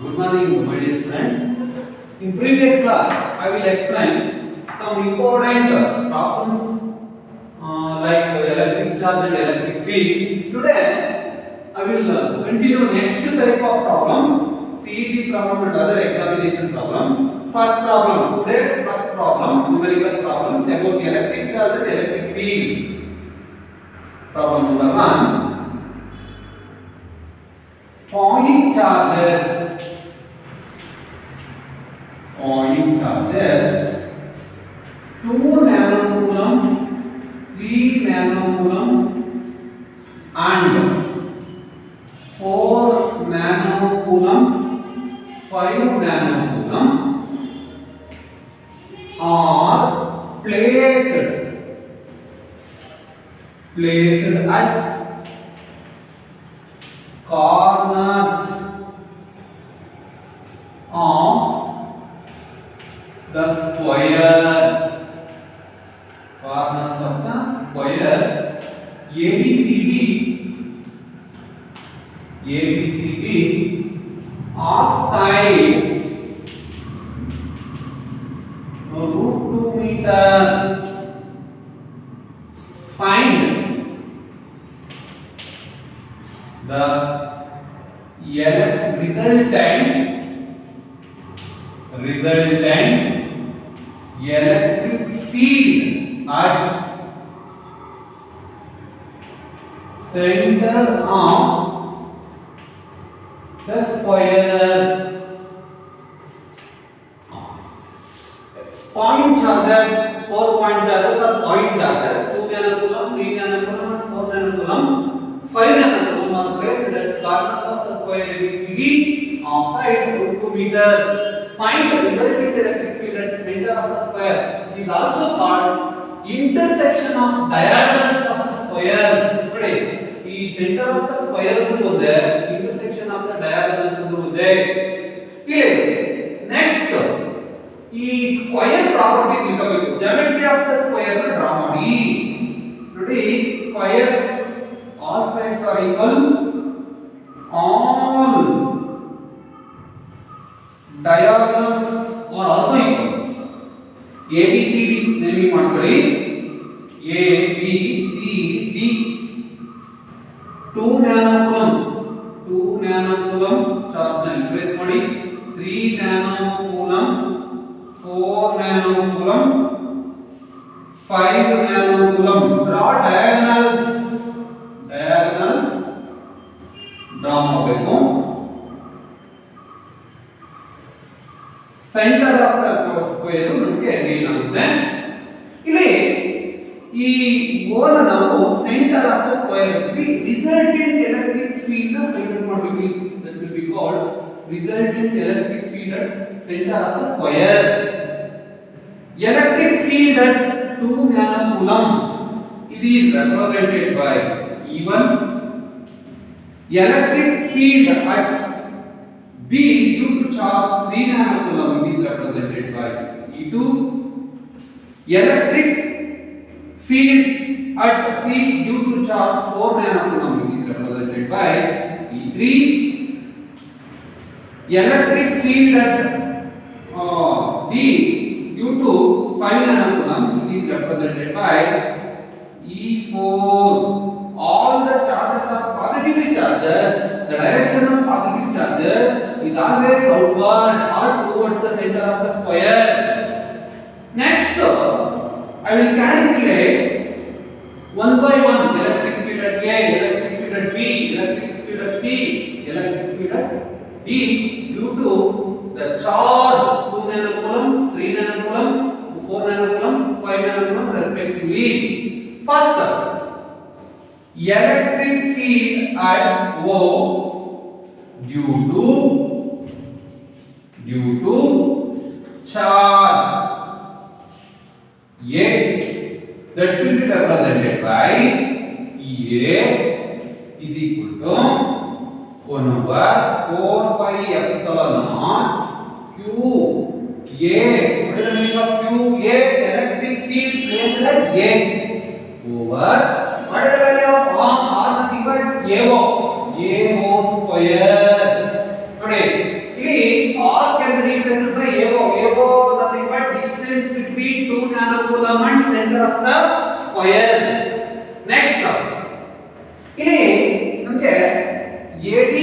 Good morning, my dear students. In previous class, I will explain some important problems like electric charge and electric field. Today, I will continue next type of problem, CET problem and other examination problem. First problem, today first problem, numerical problems about the electric charge and electric field. Problem number 1. Point charges. Point charges 2 nanocoulomb, 3 nanocoulomb and 4 nanocoulomb, 5 nanocoulomb are placed at corners of the square, corners of the square ABCD of side root 2 meter. Find the resultant electric field at center of the square. Point charges, 4 point charges are point charges, 2 nanocoulomb, 3 nanocoulomb and 4 nanocoulomb, 5 nanocoulomb are placed at corners of the square ABCD of side root 2 meter. Find the resultant electric field at center of the square. It is also called intersection of diagonals of the square. ನೋಡಿ ಈ centre of the square ಇದೆ, intersection of the diagonals ಇದೆ. ಇಲ್ಲಿ next ಈ square property ತಿಳ್ಕೋಬೇಕು. Geometry of the square draw ಮಾಡಿ. ನೋಡಿ square all sides are equal, all diagonals are also equal. ABCD naming ಮಾಡ್ಕೊಳ್ಳಿ. ABCD 2 nanocoulomb ಚಾರ್ಜ್ ನ replace ಮಾಡಿ. 3 nanocoulomb, 4 nanocoulomb, 5 nanocoulomb. Draw diagonals draw ಮಾಡಬೇಕು. ಸೆಂಟರ್ ಆಫ್ ದ ಸ್ಕ್ವೇರ್ ನಮಗೆ ಏನಾಗುತ್ತೆ, ಇಲ್ಲಿ ಈ ಓನ ನಾವು centre of the square resultant electric field ನ ಫೈಂಡ್ ಔಟ್ ಮಾಡಬೇಕು. That will be called resultant electric field at centre of the square. Electric field at 2 nanocoulomb, it is represented by E1. Electric field at B due to charge 3 nanocoulomb, it is represented by E2. Electric field at C due to charge 4 nanocoulomb, it is represented by E3. Electric field at D due to 5 nanocoulomb, it is represented by E4. All the charges are positively charges. The direction of positive charges is always outward or towards the center of the square. Next, I will calculate one by one electric field at A, electric field at B, electric field at C, electric field at D due to the charge 2 nanocoulomb, 3 nanocoulomb, 4 nanocoulomb, 5 nanocoulomb respectively. First, electric field at O due to charge A, that will be represented by EA is equal to 1 over 4 pi epsilon naught Q A. What is the meaning of Q A? Electric field placed at A over what is the value of R nothing but AO square. ನೋಡಿ ಇಲ್ಲಿ R can be replaced by AO. AO nothing but distance between 2 nanocoulomb and center of the square. Next ಇಲ್ಲಿ ನಮಗೆ AD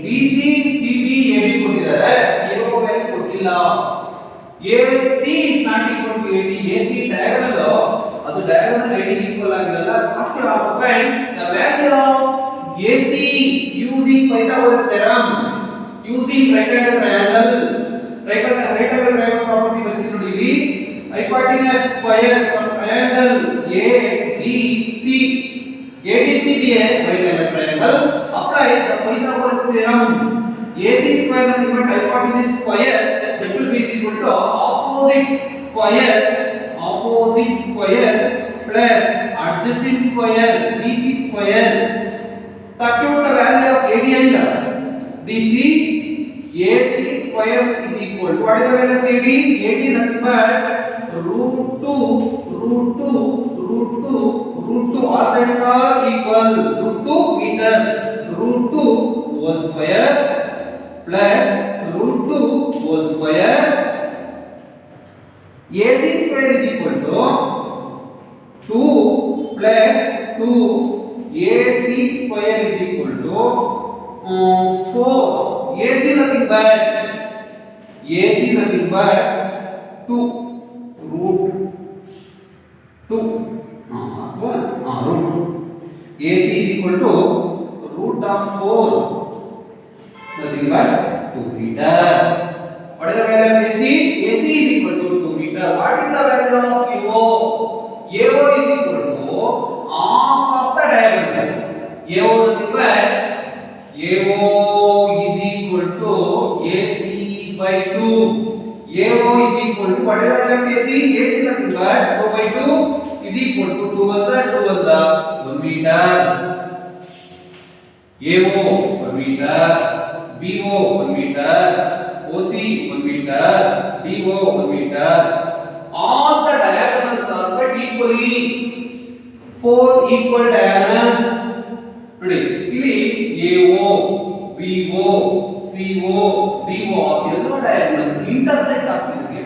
BC CB AB ಕೊಟ್ಟಿದ್ದಾರೆ, AO value ಕೊಟ್ಟಿಲ್ಲ. AC is not equal to AD. AC diagonal ಅದು diagonal AD equal ಆಗಿರಲ್ಲ. First you have to find the value of AC using Pythagoras theorem. Using right angle triangle property ಬರುತ್ತೆ ನೋಡಿ ಇಲ್ಲಿ. Hypotenuse square from triangle ADC. ADC be a right angle triangle. Apply the Pythagoras theorem. AC square nothing but hypotenuse square, that will be equal to opposite square plus adjacent square BC square. Substitute the value of AD and BC. AC square is equal to, what is the value of AD? AD is nothing but root 2 all sides are equal, root 2 meter, root 2 whole square plus root 2 whole square. AC square is equal to 2 plus 2. AC square is equal to 4. AC nothing but 2 root 2 root. AC is equal to root of 4 nothing but 2 meter. What is the value of AC? AC is equal to 2 meter. What is the value of AO? AO is equal to half of the diagonal. AO nothing but AO is equal to AC by 2. AO is equal to, what is the value of AC? AC nothing but 2 by 2 is equal to 2 1 meter. AO 1 meter, BO 1 meter, OC 1 meter, DO 1 meter. All the diagonals are cut equally. 4 equal diagonals. Ready? ಇಲ್ಲಿ AO, BO, CO, DO ಎಲ್ಲ diagonals intersect ಆಗ್ತಿದೆ,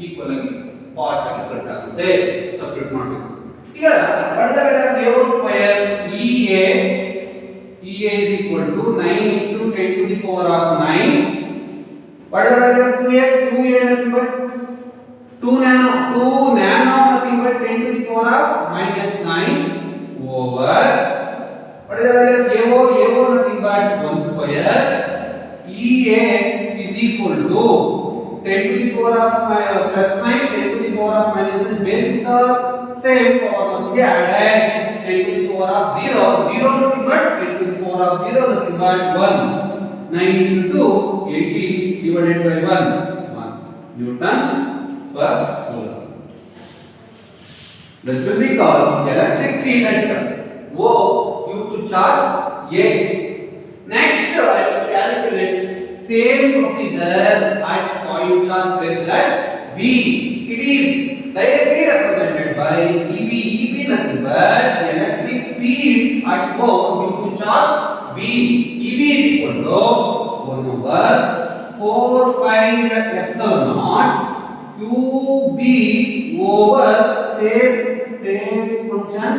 equal ಆಗಿ part ಆಗಿ cut ಆಗುತ್ತೆ. Subtract ಮಾಡಬೇಕು. ಈಗ what is the value of AO square? EA is equal to 9 into 10 to the power of 9. What is the value of 2A? 2A nothing but 2 nano nothing but 10 to the power of minus 9 over, what is the value of AO? AO nothing but 1 square. EA is equal to 10 to the power of plus 9, 10 to the power of minus 9. Bases are same, power must be added. 10 to the power of 0 nothing but 10 to the power of 0 nothing but 1. 9 into 2 18 divided by 1 Newton per coulomb. That will be called electric field at O due to charge A. Next I will calculate same procedure at point charge placed at B. It is directly represented by EB. EB nothing but electric field at O due to charge B. EB is equal to 1 over 4 pi epsilon naught QB over same function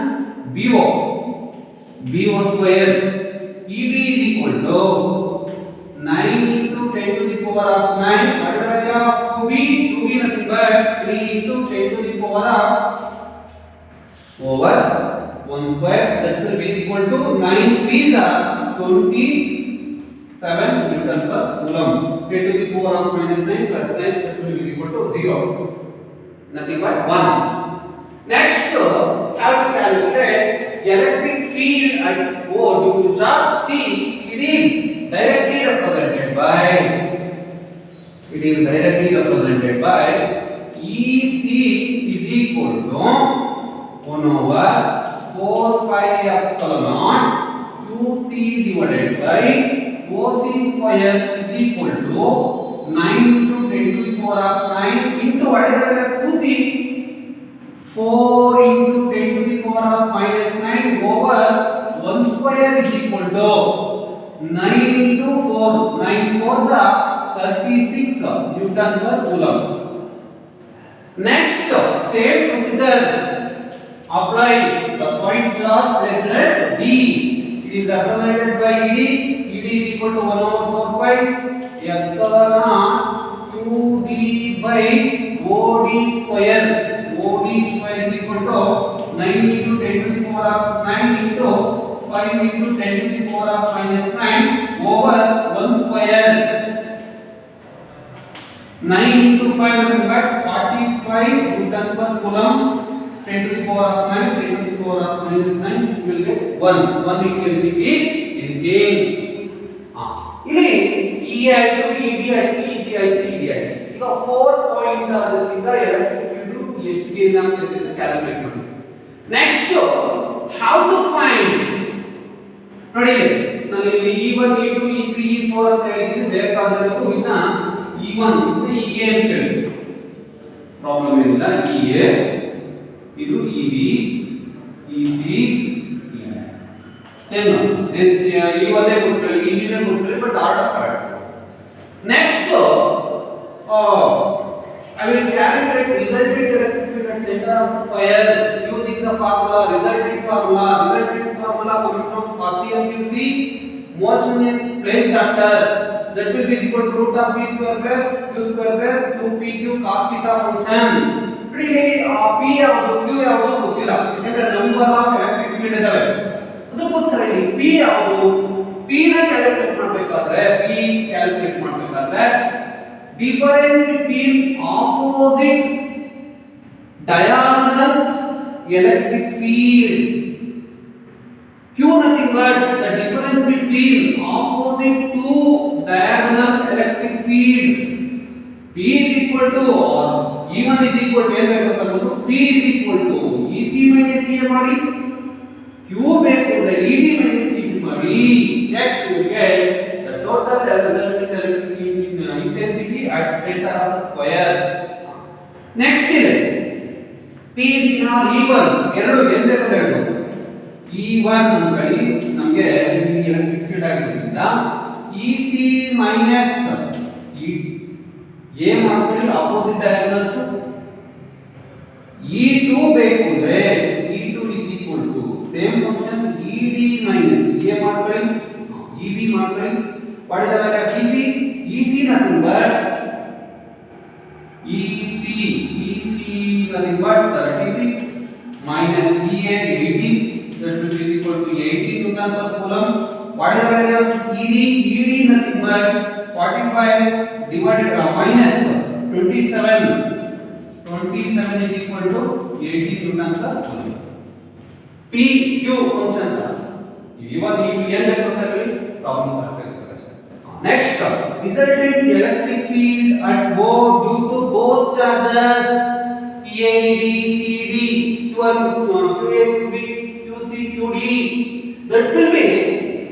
BO square. EB is equal to 9 into 10 to the power of 9. What is the value of QB? QB nothing but 3 into 10 to the power of over 1 square. That will be equal to 9 3s are 27 Newton per coulomb. 10 to the power of minus 9 plus 9, that will be equal to 0. Nothing but 1. Next, have to calculate electric field at O due to charge C. It is directly represented by EC is equal to 1 over 4 pi epsilon naught QC divided by OC square is equal to 9 into 10 to the power of 9 into, what is the value of QC? 4 into 10 to the power of minus 9 over 1 square is equal to 9 into 4. 9 4s are 36 Newton per Coulomb. Next, same procedure. Apply the point charge placed at D. It is represented by ED. ED is equal to 1 over 4 pi epsilon naught QD by OD square. OD square is equal to 9 into 10 to the power of 9 into 5 into 10 to the power of minus 9 over 1 square. 9 into 5 will get 45 Newton per Coulomb. 10 to the power of 9, 10 to the power of minus 9, you will get 1. 1 into everything is gain. ಇಲ್ಲಿ E ಆಯ್ತು, EB ಆಯ್ತು, EC ಆಯ್ತು, ED ಆಯ್ತು. ಈಗ 4 point ಆದರಿಂದ electric field ಎಷ್ಟು gain ಆಗುತ್ತೆ ಅಂತ ಕ್ಯಾಲ್ಕುಲೇಟ್ ಮಾಡಿ. ನೆಕ್ಸ್ಟ್ ಹೌ ಟು ಫೈಂಡ್ ನೋಡಿ, ನಾನು ಇಲ್ಲಿ E1 E2 E3 E4 ಅಂತ ಹೇಳಿದ್ದೀನಿ. ಬೇಕಾದರೆ ನೀವು ಇದನ್ನ E1 ಮತ್ತು EA ಅಂತ ಹೇಳಿ, ಪ್ರಾಬ್ಲಮ್ ಏನಿಲ್ಲ. EA ಇದು EB EC ಏನು E1 ಕೊಟ್ಟರೆ EB ನೇ ಕೊಟ್ಟರೆ but order correct. Next I will calculate resultant electric field at center of the square using the formula resultant formula coming from Sparsian QC motion in plane chapter. That will be equal to root of p square plus q square plus 2pq cos theta function. ಇಲ್ಲಿ p ಯಾವುದು q ಯಾವುದು ಗೊತ್ತಿಲ್ಲ, ಯಾಕಂದ್ರೆ number of electric field ಇದಾವೆ. ಅದಕ್ಕೋಸ್ಕರ ಇಲ್ಲಿ p ಯಾವುದು, p ನ ಕ್ಯಾಲ್ಕುಲೇಟ್ ಮಾಡಬೇಕಾದ್ರೆ difference between opposite diagonals electric fields. Q nothing but the difference between opposite two diagonal electric field. P is equal to or E1 is equal to P is equal to EC minus EA ಮಾಡಿ, Q ಬೇಕು ಅಂದ್ರೆ ED minus ED ಮಾಡಿ. Next you get the total resultant electric intensity at center of the square. Next ಇದೆ P is E1 ಎರಡು ಏನು ಬೇಕು ಹೇಳ್ಬೋದು. E1 ಅಂಕಳಿ ನಮಗೆ ಎಲೆಕ್ಟ್ರಿಕ್ ಫೀಲ್ಡ್ ಆಗಿರೋದ್ರಿಂದ EC minus A ಮಾಡ್ಕೊಳ್ಳಿ ಆಪೋಸಿಟ್ ಡಯಾಗೋನಲ್ಸ್. E2 ಬೇಕು ಅಂದ್ರೆ E2 is equal to same function ED minus A ಮಾಡ್ಕೊಳ್ಳಿ, EB ಮಾಡ್ಕೊಳ್ಳಿ. what is the value of EC? EC nothing but nothing but 36 minus EA 18, that will be equal to 18 Newton per Coulomb. what is the value of ED? ED nothing but 45 divided minus 27 is equal to 18 Newton per Coulomb. P Q function E1 E2 ಏನು ಬೇಕು ಅಂತ ಹೇಳಿ problem correct ಆಗಿ sir. Next resultant electric field at both due to both charges PAED CED Q1 QA QB QC QD that will be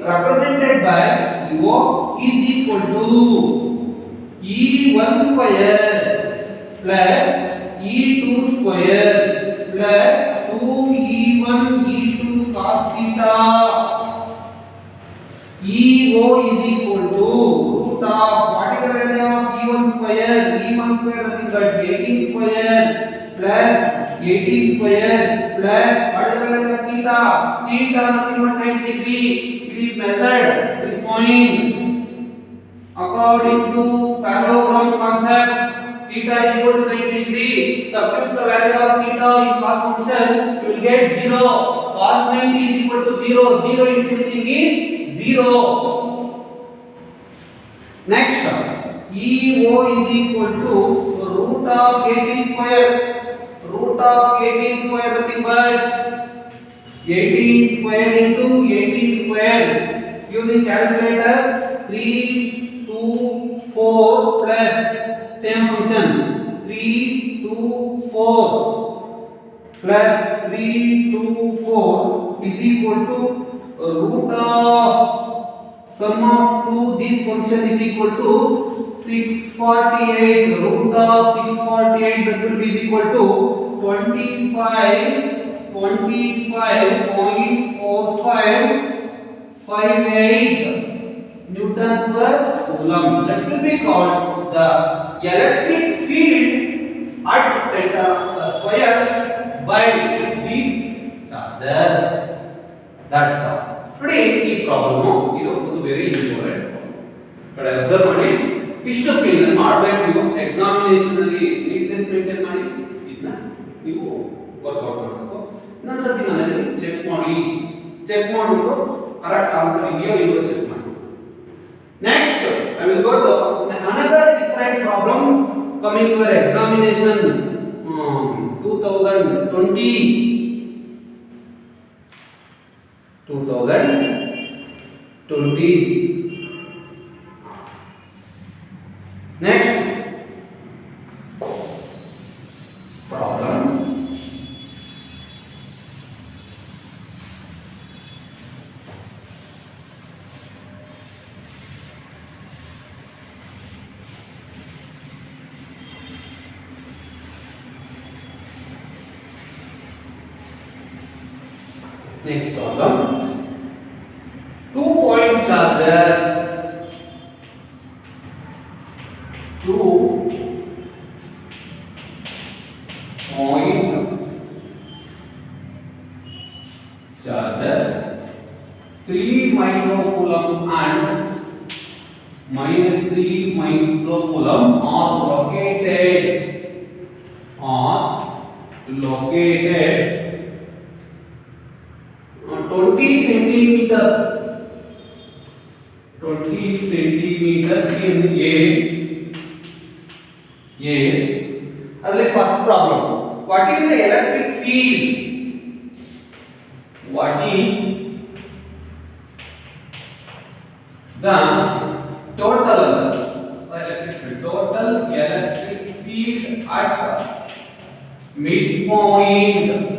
represented by EO is equal to E1 square plus E2 square plus 2E1 E2 cos theta. EO is equal to root of what is the value of E1 square? E1 square nothing but 18 square plus 18 square plus what is the value of theta? Theta nothing but 90 degree. It is measured this point according to parallelogram concept. Theta is equal to 90 degree. Substitute the value of theta in cos function, you will get 0. Cos 90 is equal to 0. 0 into anything is 0. Next, EO is equal to root of 18 square. Root of 18 square nothing but 18 square into 18 square. Using calculator 3 2 4 plus same function 3 2 4 plus 3 2 4 is equal to root of sum of 2 this function is equal to 648. Root of 648 that will be equal to 25.4558 Newton Newton per coulomb. That will be called the electric field at the center of the square by these charges. That's all. Today ಈ problem ಇದು ಒಂದು very important ಕಡೆ observe ಮಾಡಿ ಇಷ್ಟು clean ಮಾಡಬೇಕು ನೀವು examination ಅಲ್ಲಿ neatness maintain ಮಾಡಿ ಇದನ್ನ ನೀವು ವರ್ಕೌಟ್ ಮಾಡಬೇಕು ಇನ್ನೊಂದ್ಸತಿ ಮನೆಯಲ್ಲಿ ಚೆಕ್ ಮಾಡಿಬಿಟ್ಟು ಕರೆಕ್ಟ್ ಆನ್ಸರ್ ಇದೆಯೋ ಇಲ್ವೋ ಚೆಕ್ ಮಾಡಿ next I will go to another different problem coming for examination 2020 next problem next problem 2-point charges 2-point charges 3 microcoulomb and -3 microcoulomb are located 20 centimeter in A. Adli first problem. What is the electric field? What is the total electric field at midpoint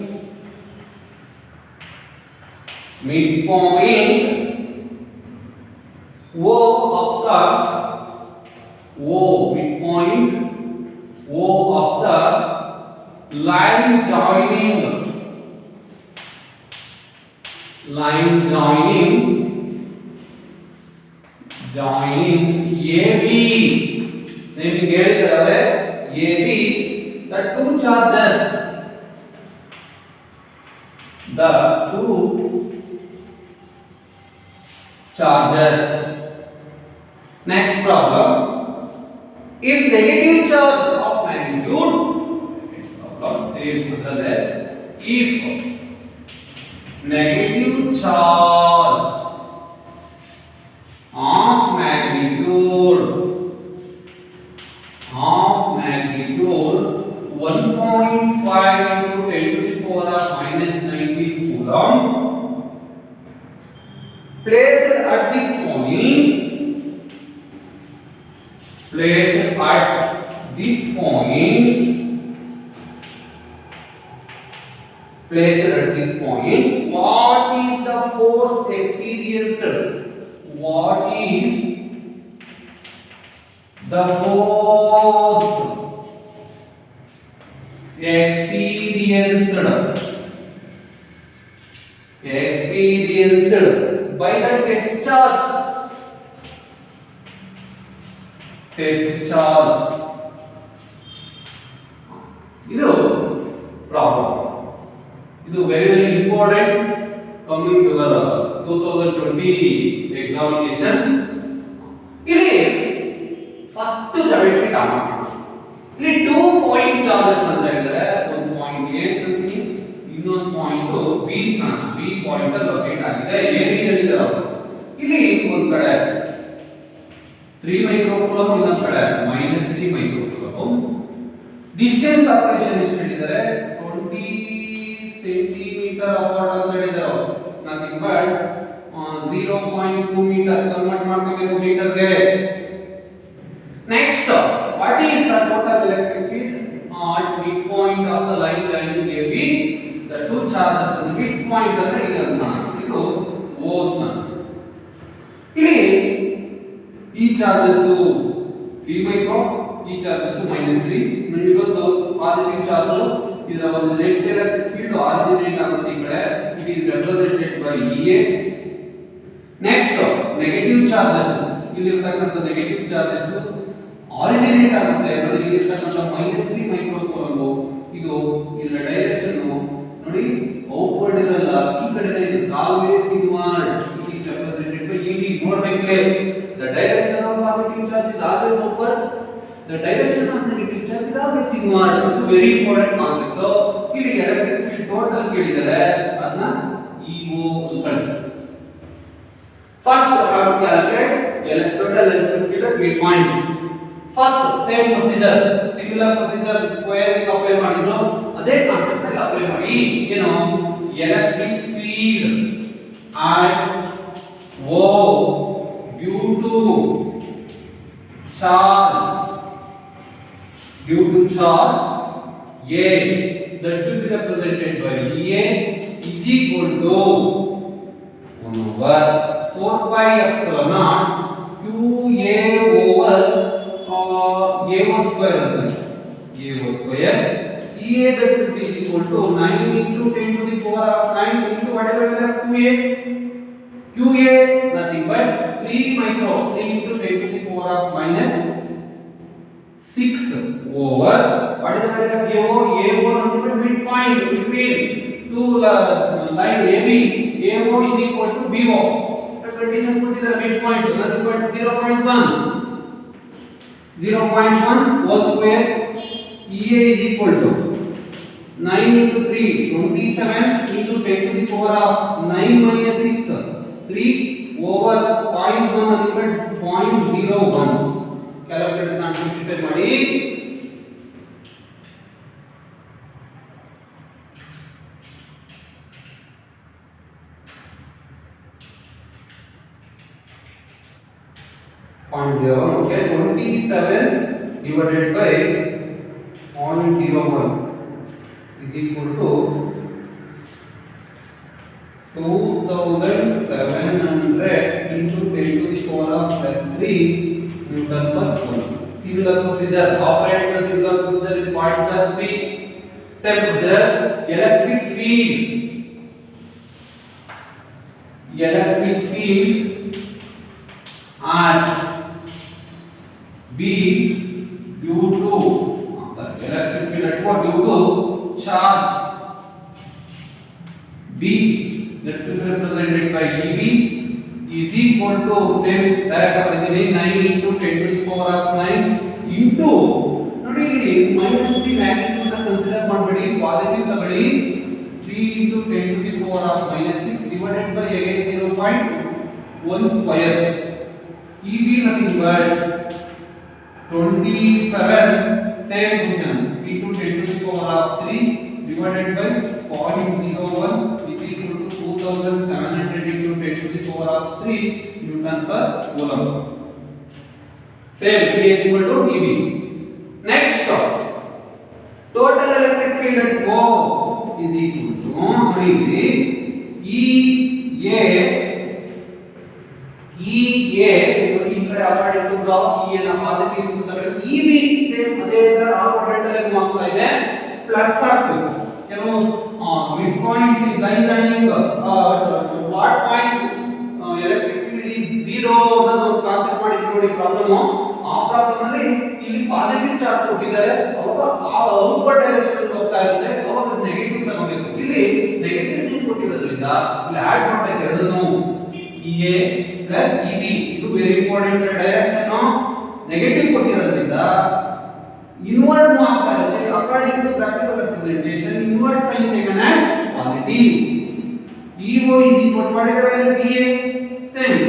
O of the line joining AB. Naming ಹೇಳಿದರೆ AB, the two charges Next problem, if negative charge of magnitude if negative charge of magnitude 1.5 into 10 to the power of -19 coulomb placed at this point what is the force experienced by the test charge ಇದು problem ಇದು very important coming to the 2020 examination ಇಲ್ಲಿ first geometry topic ಇಲ್ಲಿ 2 point charges ಅಂತ ಹೇಳಿದರೆ ಒಂದು point A ಅಂತೀನಿ ಇನ್ನೊಂದು point B point ಅಲ್ಲಿ ಲೊಕೇಟ್ ಆಗಿದೆ ಏನು ಹೇಳಿದ್ದಾರೆ ಅವರು ಇಲ್ಲಿ ಒಂದು ಕಡೆ 3 ಮೈಕ್ರೋಕೂಲಂಬ್ ಇನ್ನೊಂದು ಕಡೆ -3 ಮೈಕ್ರೋಕೂಲಂಬ್ ಡಿಸ್ಟೆನ್ಸ್ ಸಪರೇಷನ್ ಎಷ್ಟು ಹೇಳಿದ್ದಾರೆ 20 ಸೆಂಟಿಮೀಟರ್ ಅಪಾರ್ಟ್ ಅಂತ ಹೇಳಿದ್ದಾರೆ ಅವರು ನಥಿಂಗ್ ಬಟ್ 0.2 ಮೀಟರ್ ಕನ್ವರ್ಟ್ ಮಾಡ್ಕೋಬೇಕು ಮೀಟರ್ಗೆ next what is the total electric field at midpoint of the line joining AB the two charges on the midpoint ಅಂದ್ರೆ ಇದು ಓದ್ನ ಇಲ್ಲಿ ಈ ಚಾರ್ಜಸ್ 3 ಮೈಕ್ರೋ ಈ ಚಾರ್ಜಸ್ -3 ನಿಮಗೆ ಗೊತ್ತು ಪಾಸಿಟಿವ್ ಚಾರ್ಜ್ ಇದರ ಒಂದು ನೆಟ್ ಎಲೆಕ್ಟ್ರಿಕ್ ಫೀಲ್ಡ್ ಆರಿಜಿನೇಟ್ ಆಗುತ್ತೆ ಈ ಕಡೆ it is represented by EA next negative charges ಇಲ್ಲಿರ್ತಕ್ಕಂಥ ನೆಗೆಟಿವ್ ಚಾರ್ಜಸ್ ಆರಿಜಿನೇಟ್ ಆಗುತ್ತೆ ನೋಡಿ ಇಲ್ಲಿರ್ತಕ್ಕಂಥ -3 ಮೈಕ್ರೋ ಕೂಲಂಬ್ ಇದು ಇದರ ಡೈರೆಕ್ಷನ್ ನೋಡಿ ಔಟ್ವರ್ಡ್ ಇರಲ್ಲ ಈ ಕಡೆನೇ ಇದು always inward it is represented by EV ನೋಡಬೇಕಲೇ the direction of positive charge is always upward the direction of negative charge is always inward ಇದು ವೆರಿ ಇಂಪಾರ್ಟೆಂಟ್ ಕಾನ್ಸೆಪ್ಟ್ ಇಲ್ಲಿ ಎಲೆಕ್ಟ್ರಿಕ್ ಫೀಲ್ಡ್ ಟೋಟಲ್ ಕೇಳಿದರೆ ಅದನ್ನ EO ಅಂತ first how to calculate total electric field at midpoint first same procedure similar procedure square ಗೆ apply ಮಾಡಿದ್ರು ಅದೇ concept ಅಲ್ಲಿ apply ಮಾಡಿ ಏನು electric field at O due to charge A that will be represented by EA is equal to 1 over 4 pi epsilon naught QA over AO square AO square EA that will be equal to 9 into 10 to the power of 9 into whatever we have QA nothing but 3 into 10 to the power of minus 6 over what is the value of AO nothing but midpoint between two line AB AO is equal to BO the condition put in the midpoint nothing but 0.1 whole square EA is equal to 9 into 3 27 into 10 to the power of 9 minus 6 3 over 0.1 nothing but 0.01 calculate na simplify ಮಾಡಿ 0.01 okay 27 divided by 0.01 is equal to 2700 into 10 to the power of plus 3 Newton per coulomb. Similar procedure, operate the similar procedure in point charge B. Same procedure, electric field at B due to electric field at what due to charge B that is represented by EB is equal to same direct origin 9 into 10 to the power of 9 into ನೋಡಿ ಇಲ್ಲಿ -3 magnitude ಅನ್ನು consider ಮಾಡಬೇಡಿ positive ತಗೊಳ್ಳಿ 3 into 10 to the power of -6 divided by again 0.1 square EB nothing but 27 same function into 10 to the power of 3 divided by 0.01 is equal to 2700 into 10 to the power of 3 Newton per coulomb. Same E is equal to EB. Next, total electric field at O is equal to EA ಈ ಕಡೆ apart to graph E ನ positive ಅಂತ ತಗೊಳ್ಳಿ EB same ಅದೇ ತರ opposite ಅಲ್ಲಿ ಮಾಡ್ತಾ ಇದೆ ಪ್ಲಸ್ ಆಗ್ತದೆ ಕೆಲವು mid point line joining plot point electric field is 0 ಅನ್ನೋ ಒಂದು ಕಾನ್ಸೆಪ್ಟ್ ಮಾಡಿದ್ರು ನೋಡಿ ಪ್ರಾಬ್ಲಮ್ ಆ ಪ್ರಾಬ್ಲಮ್ ಅಲ್ಲಿ ಇಲ್ಲಿ ಪಾಸಿಟಿವ್ ಚಾರ್ಜ್ ಕೊಟ್ಟಿದ್ದಾರೆ ಅವಾಗ ಆ ಔಟ್ವರ್ಡ್ ಡೈರೆಕ್ಷನ್ ಅಲ್ಲಿ ಹೋಗ್ತಾ ಇರುತ್ತೆ ಅವಾಗ ನೆಗೆಟಿವ್ ತಗೋಬೇಕು ಇಲ್ಲಿ ನೆಗೆಟಿವ್ ಸೈನ್ ಕೊಟ್ಟಿರೋದ್ರಿಂದ ಇಲ್ಲಿ ಆಡ್ ಮಾಡಬೇಕು ಎರಡನ್ನೂ EA plus EB ಇದು ವೆರಿ ಇಂಪಾರ್ಟೆಂಟ್ ಡೈರೆಕ್ಷನ್ ನೆಗೆಟಿವ್ ಕೊಟ್ಟಿರೋದ್ರಿಂದ ಇನ್ವರ್ಡ್ ಮಾಡ್ತಾ ಇರುತ್ತೆ according to graphical representation inward sign taken as positive EO is equal to what is the value of EA same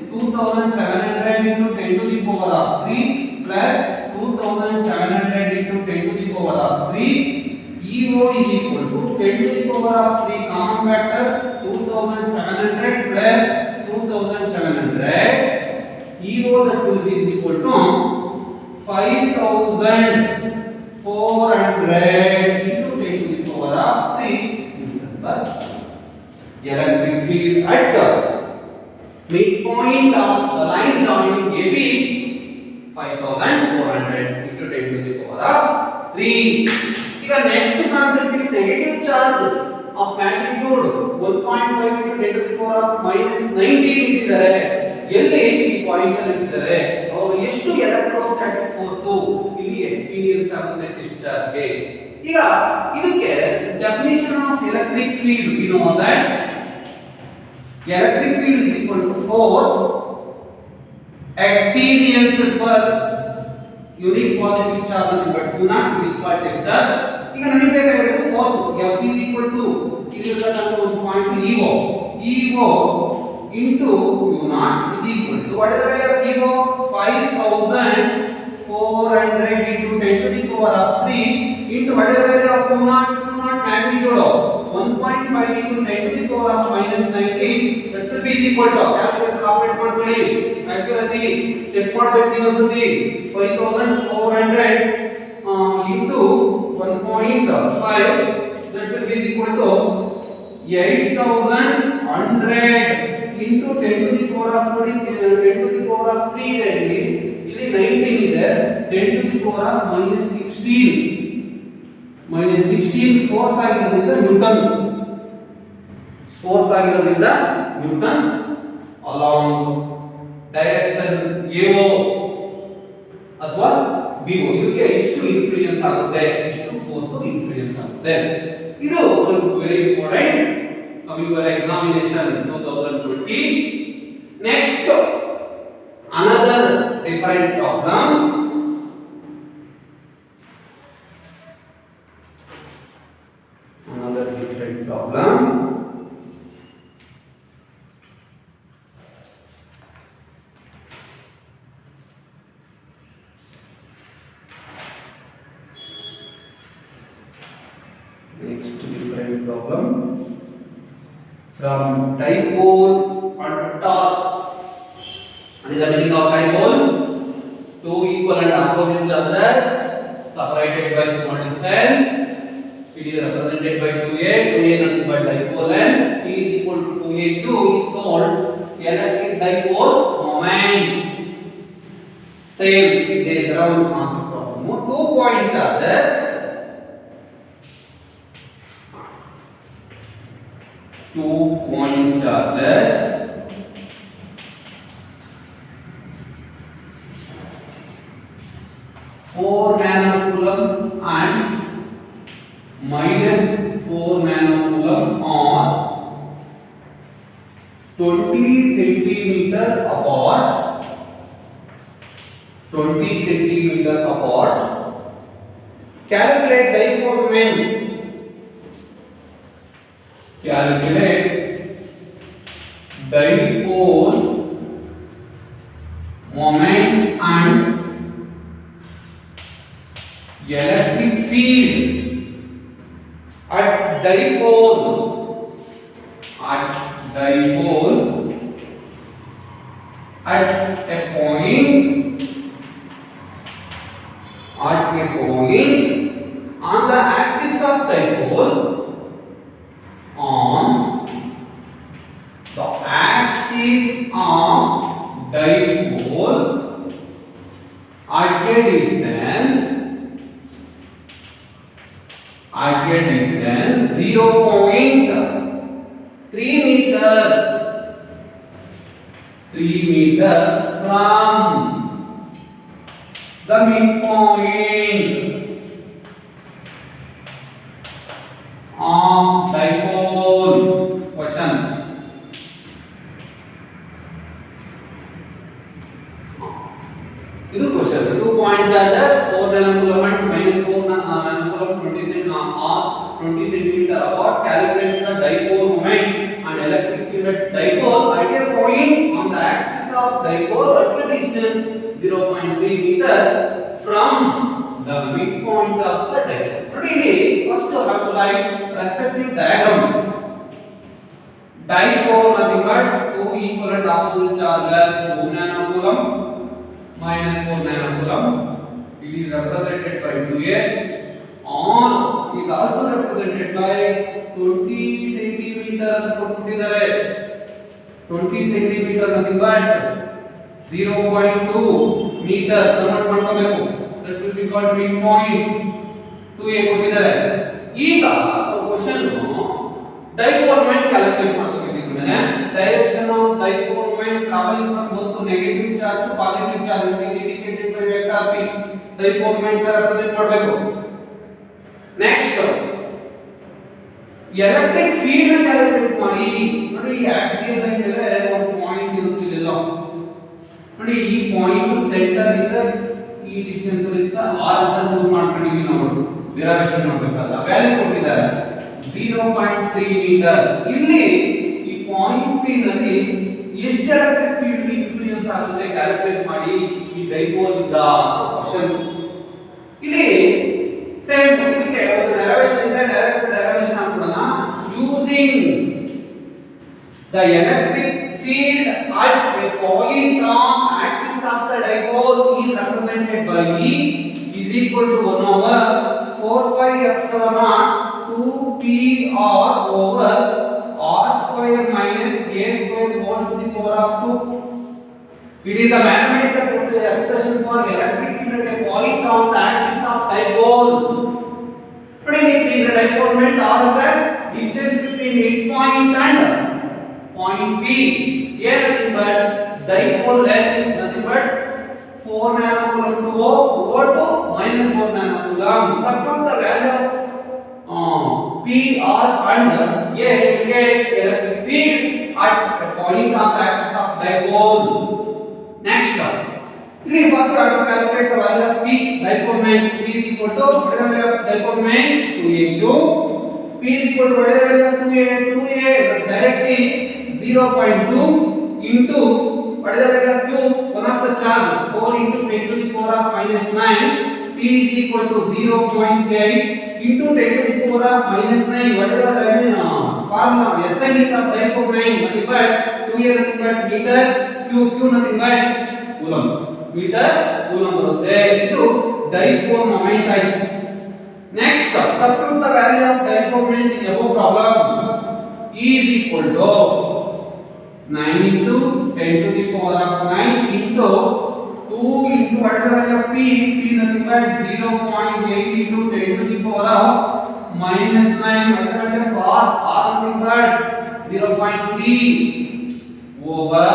2700 into 10 to the power of 3 plus 2700 into 10 to the power of 3 EO is equal to 10 to the power of 3 common factor 2700 plus 2700 EO that will be equal to 5400 into 10 to the power of 3 Newton per electric field at midpoint of the line joining AB 5400 into 10 to the power of 3. Here next concept is negative charge of magnitude 1.5 into 10 to the power of minus 19 ಇಟ್ಟಿದ್ದಾರೆ ಎಲ್ಲಿ ಈ point ಅಲ್ಲಿ ಇಟ್ಟಿದ್ದಾರೆ ಅವಾಗ ಎಷ್ಟು electrostatic force ಇಲ್ಲಿ experience ಆಗುತ್ತೆ discharge ಗೆ. ಈಗ ಇದಕ್ಕೆ definition of electric field we know that electric field is equal to force experienced per unit positive charge nothing but q naught it is called discharge. ಈಗ ನಮಗೆ ಬೇಕಾಗಿರೋದು force F is equal to ಇಲ್ಲಿರತಕ್ಕಂತ ಒಂದು point EO into q naught is equal to what is the value of EO 5400 into 10 to the power of 3 into what is the value of q naught magnitude of 1.5 into 10 to the power of minus 19 that will be equal to calculator operate ಮಾಡ್ಕೊಳ್ಳಿ accuracy check ಮಾಡಬೇಕು ನೀವು ಒಂದ್ಸತಿ 5400 into 1.5 that will be equal to 8100 into 10 to the power of 3 ಇದೆ ಇಲ್ಲಿ 19 ಇದೆ 10 to the power of -16 force ಆಗಿರೋದ್ರಿಂದ Newton along direction AO ಅಥವಾ BO ಇದಕ್ಕೆ ಎಷ್ಟು ಇನ್ಫ್ಲೂಯೆನ್ಸ್ ಆಗುತ್ತೆ ಎಷ್ಟು ಫೋರ್ಸ್ ಇನ್ಫ್ಲೂಯೆನ್ಸ್ ಆಗುತ್ತೆ ಇದು ಒಂದು very important coming for examination 2020. Next another different problem. From dipole and torque. What is the meaning of dipole? Two equal and opposite charges separated by small distance. It is represented by 2a nothing but dipole length. P is equal to 2a2 is called electric dipole moment. Same there is one concept problem. 2 point charges -4 nanocoulomb and -4 nanocoulomb are 20 centimeter apart. Calculate dipole moment. Calculate dipole moment and electric field at dipole at a point on the axis of dipole at a distance 0.3 meter from the midpoint of dipole. Question. This question. 2 point charges 4 nanocoulomb and -4 nanocoulomb 20 centimeter apart. Calculate the dipole moment and electric field at dipole at a point on the axis of dipole at a distance 0.3 meter from the midpoint of the dipole. Today, first we have to write respective diagram. Dipole nothing but 2 equal and opposite charges 2 nanocoulomb -4 nanocoulomb. It is represented by 2a or is also represented by 20 centimeter ಅಂತ ಕೊಟ್ಟಿದ್ದಾರೆ. 20 centimeter nothing but 0.2 meter convert ಮಾಡ್ಕೋಬೇಕು. That will be called midpoint. 2a ಕೊಟ್ಟಿದ್ದಾರೆ. ಈಗ question dipole moment calculate ಮಾಡ್ಕೋಬೇಕು. ಇದನ್ನ direction of dipole moment traveling from both to negative charge to positive charge, it is indicated by vector p. Dipole moment represent ಮಾಡಬೇಕು. Next electric field ಅನ್ನು calculate ಮಾಡಿ. ನೋಡಿ ಈ axial line ಮೇಲೆ ಒಂದು point ಇರುತ್ತಿಲ್ಲ ನೋಡಿ, ಈ ಪಾಯಿಂಟ್ ಸೆಂಟರ್ ಇಂದ ಈ ಡಿಸ್ಟೆನ್ಸ್ ಇಂದ r ಅಂತ ಚೂಸ್ ಮಾಡ್ಕೊಂಡಿವಿ ನಾವು ಡಿರೈವೇಶನ್ ಮಾಡಬೇಕಾದ್ರೆ ವ್ಯಾಲ್ಯೂ ಕೊಟ್ಟಿದ್ದಾರೆ 0.3 ಮೀಟರ್. ಇಲ್ಲಿ ಈ ಪಾಯಿಂಟ್ p ನಲ್ಲಿ ಎಷ್ಟು ಎಲೆಕ್ಟ್ರಿಕ್ ಫೀಲ್ಡ್ ಇನ್ಫ್ಲೂಯೆನ್ಸ್ ಆಗುತ್ತೆ ಕ್ಯಾಲ್ಕುಲೇಟ್ ಮಾಡಿ ಈ ಡೈಪೋಲ್ ಇಂದ ಕ್ವೆಶ್ಚನ್. ಇಲ್ಲಿ ಸೇಮ್ ಇದಕ್ಕೆ ಒಂದು ಡೆರಿವೇಶನ್ ಇದೆ, ಡೈರೆಕ್ಟ್ ಡೆರಿವೇಶನ್ ಹಾಕೋಣ. Using the electric field at a point on axis of the dipole is represented by E is equal to 1 over 4 pi epsilon naught 2 p r over r square minus a square whole to the power of 2. It is the mathematical expression for electric field at a point on the axis of dipole. But in the dipole moment r is the distance between midpoint and point P. Here nothing but dipole length nothing but 4 nanocoulomb to O to minus 4 nanocoulomb. Substitute the value of P, R and A to get electric field at a point on the axis of dipole. Next one. Here first we have to calculate the value of P. Dipole moment P is equal to what is the value of dipole moment 2AQ. P is equal to what is the value of 2A directly 0.2 into what is the value of Q? One of the charge 4 into 10 to the power of minus 9. P is equal to 0.8 into 10 to the power of minus 9. What is the value? Formula SI unit of dipole moment nothing but 2A nothing but meter, Q nothing but coulomb. Meter coulomb ಬರುತ್ತೆ. ಇದು dipole moment ಆಯ್ತು. Next substitute the value of dipole moment in above problem. E is equal to 9 into 10 to the power of 9 into 2 into what is the value of P? P nothing but 0.8 into 10 to the power of minus 9. What is the value of R? R nothing but 0.3 over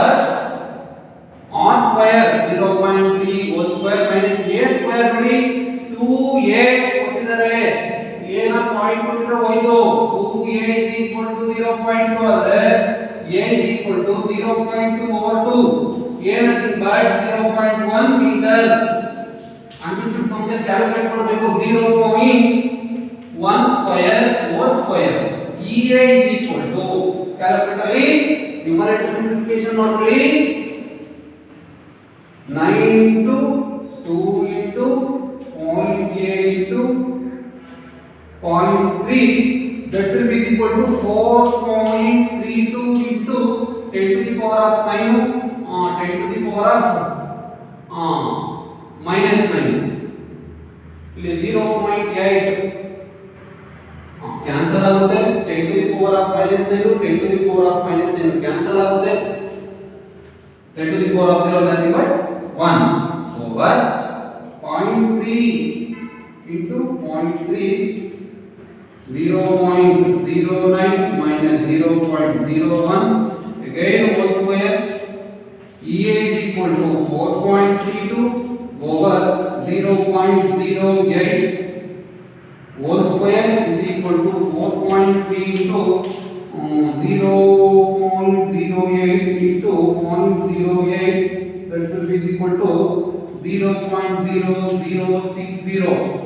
R square 0.3 whole square minus A square ನೋಡಿ 2A ಕೊಟ್ಟಿದ್ದಾರೆ. A ನ point ಕೊಟ್ಟರೆ ಹೋಯ್ತು. 2A is equal to 0.2 ಆದರೆ A is equal to 0.2 over 2. A nothing but 0.1 meter. Amplitude function calculate ಮಾಡಬೇಕು 0.1 square whole square. EA is equal to calculate ಅಲ್ಲಿ numerator simplification ಮಾಡ್ಕೊಳ್ಳಿ 9 into 2 into 0.8 into 0.3 that will be equal to 4.32 into 10 to the power of 9 10 to the power of minus 9 ಇಲ್ಲಿ 0.8 cancel ಆಗುತ್ತೆ 10 to the power of minus 9 10 to the power of minus 9 cancel ಆಗುತ್ತೆ 10 to the power of 0 nothing but 1 over 0.3 into 0.3 0.09 minus 0.01 again whole square. EA is equal to 4.32 over 0.08 whole square is equal to 4.3 into 0.08 into 0.08 that will be equal to 0.0060.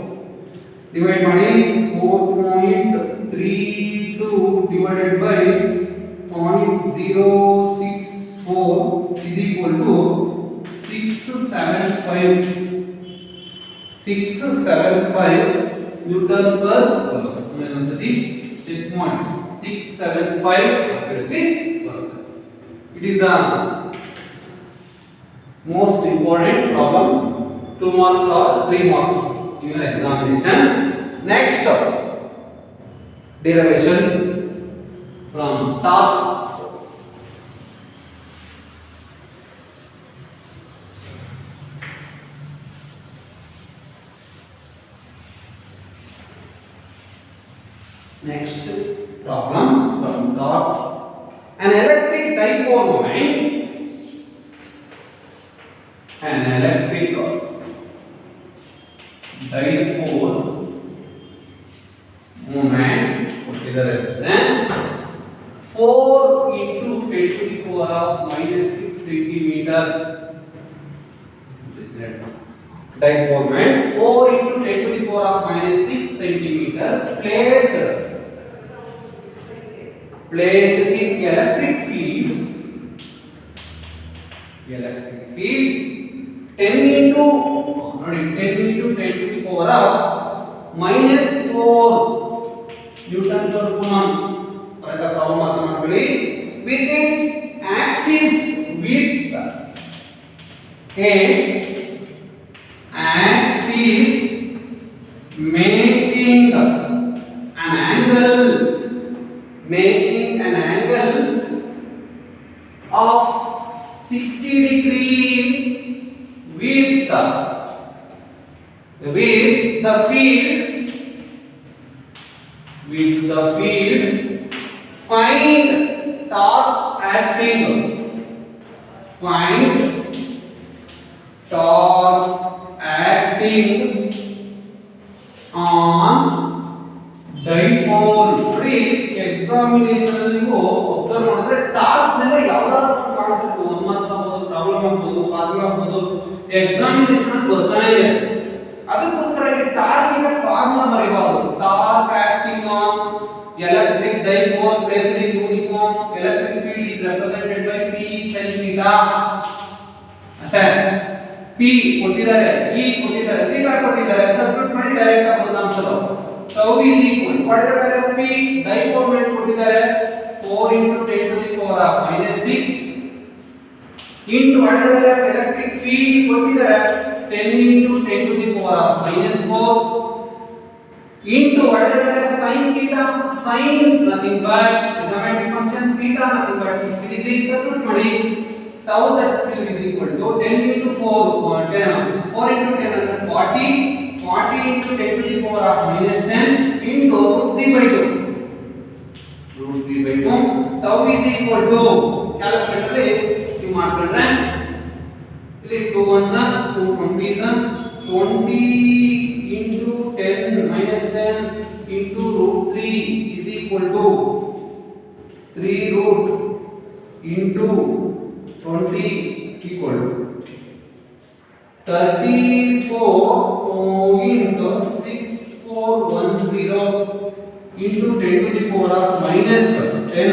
Divide ಮಾಡಿ 4.32 divided by 0.064 is equal to 675 Newton per coulomb. Check ಮಾಡಿ 675 accuracy ಬರುತ್ತೆ. It is the most important problem. 2 marks or 3 marks in your examination. Next derivation from top. Next problem from top. An electric dipole moment an electric dipole moment ಕೊಟ್ಟಿದ್ದಾರೆ then 4 into 10 to the power of minus 6 centimeter dipole moment 4 into 10 to the power of minus 6 centimeter placed in electric field 10 into 10 to the power of minus 4 Newton per coulomb. Correct problem ಅರ್ಥ ಮಾಡ್ಕೊಳ್ಳಿ. With its axis making an angle of 60 degree with the field find torque acting on dipole. ನೋಡಿ examination ಅಲ್ಲಿ ನೀವು observe ಮಾಡಿದ್ರೆ torque ಮೇಲೆ ಯಾವ್ದಾದ್ರು concept 1 marks ಆಗ್ಬೋದು, problem ಆಗ್ಬೋದು, ಫಾರ್ಮುಲಾ ಆಗ್ಬೋದು, ಎಕ್ಸಾಮಿನೇಷನ್ ಅಲ್ಲಿ ಬರ್ತಾನೆ ಇದೆ. ಅದಕ್ಕೋಸ್ಕರ ಈ ಟಾರ್ಕ್ ಗೆ ಫಾರ್ಮುಲಾ ಬರೀಬಾರದು. Torque acting on electric dipole placed in uniform electric field is represented by P sin theta. ಅಷ್ಟೇ. P ಕೊಟ್ಟಿದ್ದಾರೆ, E ಕೊಟ್ಟಿದ್ದಾರೆ, theta ಕೊಟ್ಟಿದ್ದಾರೆ, ಸಬ್ಸ್ಟಿಟ್ಯೂಟ್ ಮಾಡಿ ಡೈರೆಕ್ಟ್ ಆಗಿ answer. tau is equal what is the value of P? Dipole moment ಕೊಟ್ಟಿದ್ದಾರೆ 4 into 10 to the power of minus 6 into what is the value of electric field ಕೊಟ್ಟಿದ್ದಾರೆ 10 into 10 to the power of minus 4 into what is the value of sin theta? Sin nothing but trigonometric function, theta nothing but 60 degree. Substitute ಮಾಡಿ tau that is equal to 10 into 4 into 10 ಅಂದ್ರೆ 40 into 10 to the power of minus 10 into 3/2 root 3/2 tau is equal to calculator ಅಲ್ಲಿ ನೀವು ಮಾಡ್ಕೊಂಡ್ರೆ ಇಲ್ಲಿ 2 1s 2 20s 20 into 10 minus 10 into root 3 is equal to 3 root into 20 equal to 34 into 6410 into 10 to the power of minus 10.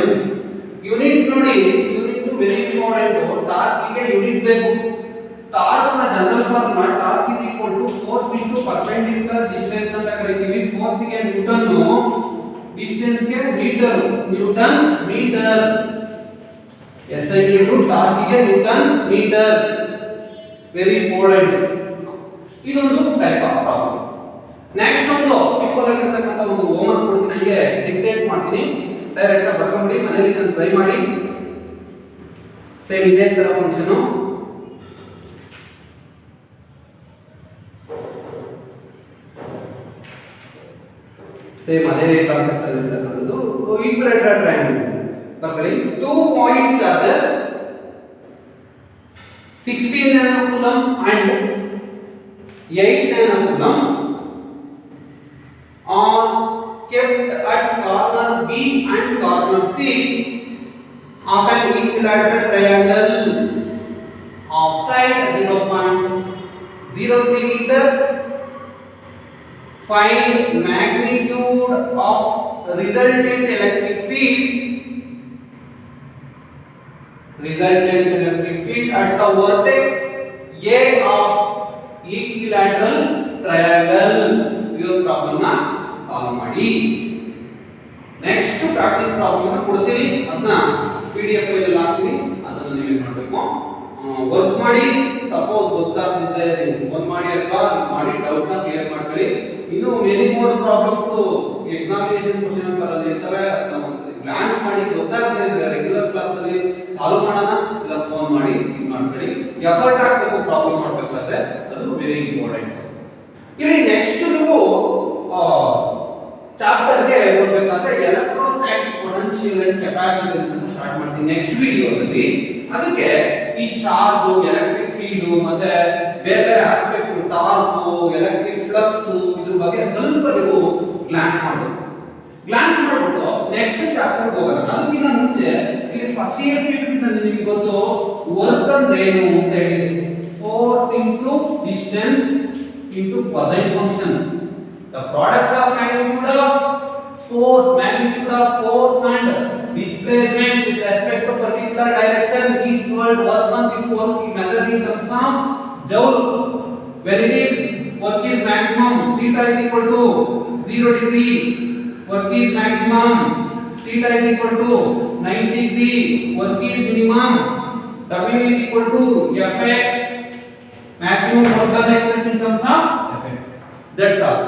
Unit ನೋಡಿ, unit very important. Torque ಗೆ unit ಬೇಕು. Torque ನ general formula torque is equal to force into perpendicular distance ಅಂತ ಕರೀತೀವಿ. Force ಗೆ newton, distance ಗೆ metre, newton metre. SI into torque ಗೆ newton metre. Very important. ಇದೊಂದು ಟೈಪ್ ಆಫ್ ಪ್ರಾಬ್ಲಮ್. ನೆಕ್ಸ್ಟ್ ಒಂದು ಸಿಂಪಲ್ ಆಗಿರತಕ್ಕಂತ ಒಂದು ಹೋಮ್ವರ್ಕ್ ಕೊಡ್ತೀನಿ, ನನಗೆ ಡಿಕ್ಟೇಟ್ ಮಾಡ್ತೀನಿ, ಡೈರೆಕ್ಟ್ ಆಗಿ ಬರ್ಕೊಂಡ್ಬಿಡಿ, ಮನೆಯಲ್ಲಿ ಇದನ್ನು ಟ್ರೈ ಮಾಡಿ. ಸೇಮ್ ಇದೇ ತರ ಫಂಕ್ಷನ್ ಸೇಮ್ ಅದೇ ಕಾನ್ಸೆಪ್ಟ್ ಅಲ್ಲಿ ಇರತಕ್ಕಂಥದ್ದು. ಈಕ್ವಿಲೇಟರಲ್ ಟ್ರಯಾಂಗಲ್ ಬರ್ಕೊಳ್ಳಿ. 2 point charges 16 nanocoulomb and 8 nanocoulomb are kept at corner B and corner C of an equilateral triangle of side 0.03 meter. Find magnitude of resultant electric field at the vertex A of equilateral triangle. ಇದು problem ನ solve ಮಾಡಿ. Next practice problem ಅನ್ನು ಕೊಡ್ತೀನಿ, ಅದನ್ನ PDF file ಅಲ್ಲಿ ಹಾಕ್ತೀನಿ, ಅದನ್ನ ನೀವು ಏನು ಮಾಡಬೇಕು, ವರ್ಕ್ ಮಾಡಿ. ಸಪೋಸ್ ಗೊತ್ತಾಗ್ತಿದ್ರೆ ಒಂದು ಮಾಡಿ ಅಥವಾ ಮಾಡಿ ಡೌಟ್ ನ ಕ್ಲಿಯರ್ ಮಾಡ್ಕೊಳ್ಳಿ. ಇನ್ನು many more problems examination question paper ಅಲ್ಲಿ ಇರ್ತವೆ, ಗ್ಲಾನ್ಸ್ ಮಾಡಿ ಗೊತ್ತಾಗದೇ ಇದ್ರೆ ರೆಗ್ಯುಲರ್ ಕ್ಲಾಸ್ ಅಲ್ಲಿ ಸಾಲ್ವ್ ಮಾಡೋಣ, ಇಲ್ಲ ಫೋನ್ ಮಾಡಿ ಇದು ಮಾಡ್ಕೊಳ್ಳಿ. ಎಫರ್ಟ್ ಹಾಕಬೇಕು ಪ್ರಾಬ್ಲಮ್ ಮಾಡಬೇಕಾದ್ರೆ, ಅದು ವೆರಿ ಇಂಪಾರ್ಟೆಂಟ್. ಇಲ್ಲಿ ನೆಕ್ಸ್ಟ್ ನೀವು ಚಾಪ್ಟರ್ ಗೆ ಹೋಗಬೇಕಾದ್ರೆ ಎಲೆಕ್ಟ್ರೋಸ್ಟಾಟಿಕ್ ಪೊಟೆನ್ಷಿಯಲ್ ಅಂಡ್ ಕೆಪಾಸಿಟನ್ಸ್ ಅಂತ ಸ್ಟಾರ್ಟ್ ಮಾಡ್ತೀನಿ ನೆಕ್ಸ್ಟ್ ವಿಡಿಯೋದಲ್ಲಿ. ಅದಕ್ಕೆ ಈ ಚಾರ್ಜ್, ಎಲೆಕ್ಟ್ರಿಕ್ ಫೀಲ್ಡ್ ಸ್ಪೀಡ್ ಮತ್ತೆ ಬೇರೆ ಬೇರೆ ಆಸ್ಪೆಕ್ಟ್ ಟಾರ್ಕ್ ಎಲೆಕ್ಟ್ರಿಕ್ ಫ್ಲಕ್ಸ್ ಇದ್ರ ಬಗ್ಗೆ ಸ್ವಲ್ಪ ನೀವು ಗ್ಲಾನ್ಸ್ ಮಾಡಬೇಕು. ಗ್ಲಾನ್ಸ್ ಮಾಡಿಬಿಟ್ಟು ನೆಕ್ಸ್ಟ್ ಚಾಪ್ಟರ್ ಹೋಗೋಣ. ಅದಕ್ಕಿಂತ ಮುಂಚೆ ಇಲ್ಲಿ ಫಸ್ಟ್ ಇಯರ್ ಪಿಯುಸಿ ನಲ್ಲಿ ನಿಮಗೆ ಗೊತ್ತು ವರ್ಕ್ ಅಂದ್ರೆ ಏನು ಅಂತ ಹೇಳಿದ್ವಿ. Force into distance into cosine function. The product of magnitude of force, magnitude of force and displacement with respect to particular direction is called work done with work measured in terms of joule. When it is work is maximum, theta is equal to 0 degree. Work is maximum, theta is equal to 90 degree. Work is minimum, W is equal to Fx. Maximum work done expressed in terms of Fx. That's all.